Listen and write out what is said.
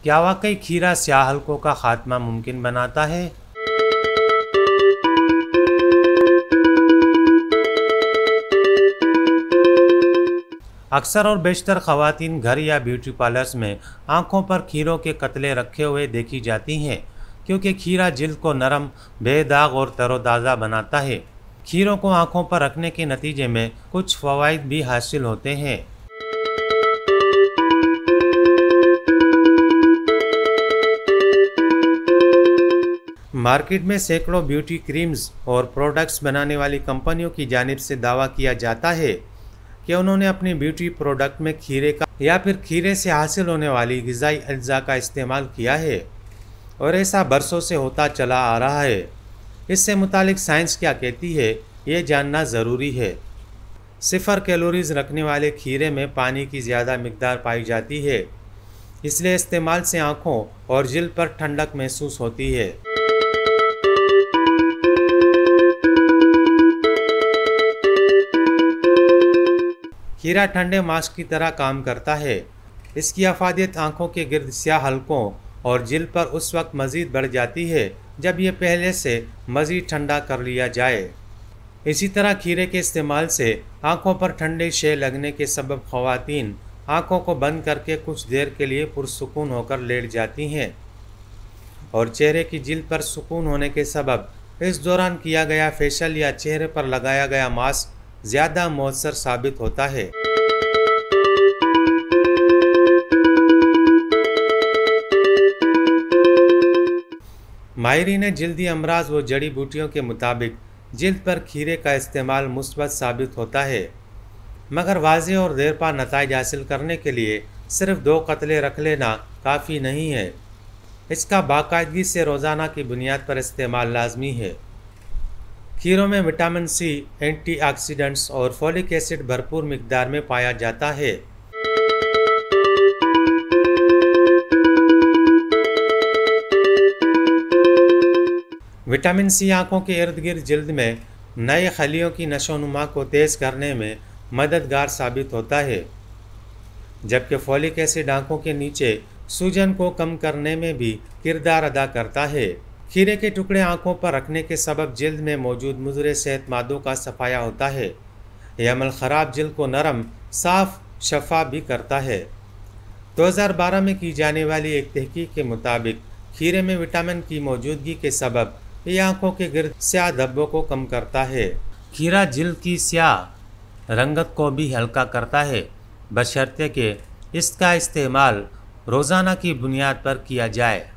क्या वाकई खीरा स्याह हलकों का खात्मा मुमकिन बनाता है? अक्सर और बेशतर ख़वातीन घर या ब्यूटी पार्लर्स में आंखों पर खीरों के कतले रखे हुए देखी जाती हैं, क्योंकि खीरा जिल्द को नरम, बेदाग और तरोताज़ा बनाता है। खीरों को आंखों पर रखने के नतीजे में कुछ फ़वाइद भी हासिल होते हैं। मार्केट में सैकड़ों ब्यूटी क्रीम्स और प्रोडक्ट्स बनाने वाली कंपनियों की जानिब से दावा किया जाता है कि उन्होंने अपनी ब्यूटी प्रोडक्ट में खीरे का या फिर खीरे से हासिल होने वाली ग़िज़ाई अज्जा का इस्तेमाल किया है, और ऐसा बरसों से होता चला आ रहा है। इससे मुतालिक साइंस क्या कहती है, ये जानना ज़रूरी है। 0 कैलोरीज़ रखने वाले खीरे में पानी की ज़्यादा मिकदार पाई जाती है, इसलिए इस्तेमाल से आँखों और जिल्द पर ठंडक महसूस होती है। खीरा ठंडे मास्क की तरह काम करता है। इसकी अफादियत आँखों के गिर्द स्याह हलकों और जिल्द पर उस वक्त मज़ीद बढ़ जाती है जब यह पहले से मज़ीद ठंडा कर लिया जाए। इसी तरह खीरे के इस्तेमाल से आँखों पर ठंडे शे लगने के सबब ख़वातीन आँखों को बंद करके कुछ देर के लिए पुरसुकून होकर लेट जाती हैं, और चेहरे की जिल्द पर सुकून होने के सबब इस दौरान किया गया फेशियल या चेहरे पर लगाया गया मास्क ज़्यादा मौसर साबित होता है। माहिरीन जिल्दी अमराज व जड़ी बूटियों के मुताबिक जिल्द पर खीरे का इस्तेमाल मुस्बत साबित होता है, मगर वाज़ेह और देरपा नताइज हासिल करने के लिए सिर्फ 2 कतले रख लेना काफ़ी नहीं है। इसका बाकायदगी से रोज़ाना की बुनियाद पर इस्तेमाल लाजमी है। खीरों में विटामिन सी, एंटीऑक्सीडेंट्स और फोलिक एसिड भरपूर मिकदार में पाया जाता है। विटामिन सी आँखों के इर्द गिर्द जिल्द में नए खलियों की नशोनुमा को तेज़ करने में मददगार साबित होता है, जबकि फोलिक एसिड आँखों के नीचे सूजन को कम करने में भी किरदार अदा करता है। खीरे के टुकड़े आँखों पर रखने के सबब जिल्द में मौजूद मुज़रे सेहत मादों का सफाया होता है। यह अमल ख़राब जिल्द को नरम, साफ, शफाफ भी करता है। 2012 में की जाने वाली एक तहकीक के मुताबिक खीरे में विटामिन की मौजूदगी के सबब यह आँखों के गिर्द स्याह धब्बों को कम करता है। खीरा जिल्द की स्याह रंगत को भी हल्का करता है, बशर्ते कि इसका इस्तेमाल रोज़ाना की बुनियाद पर किया जाए।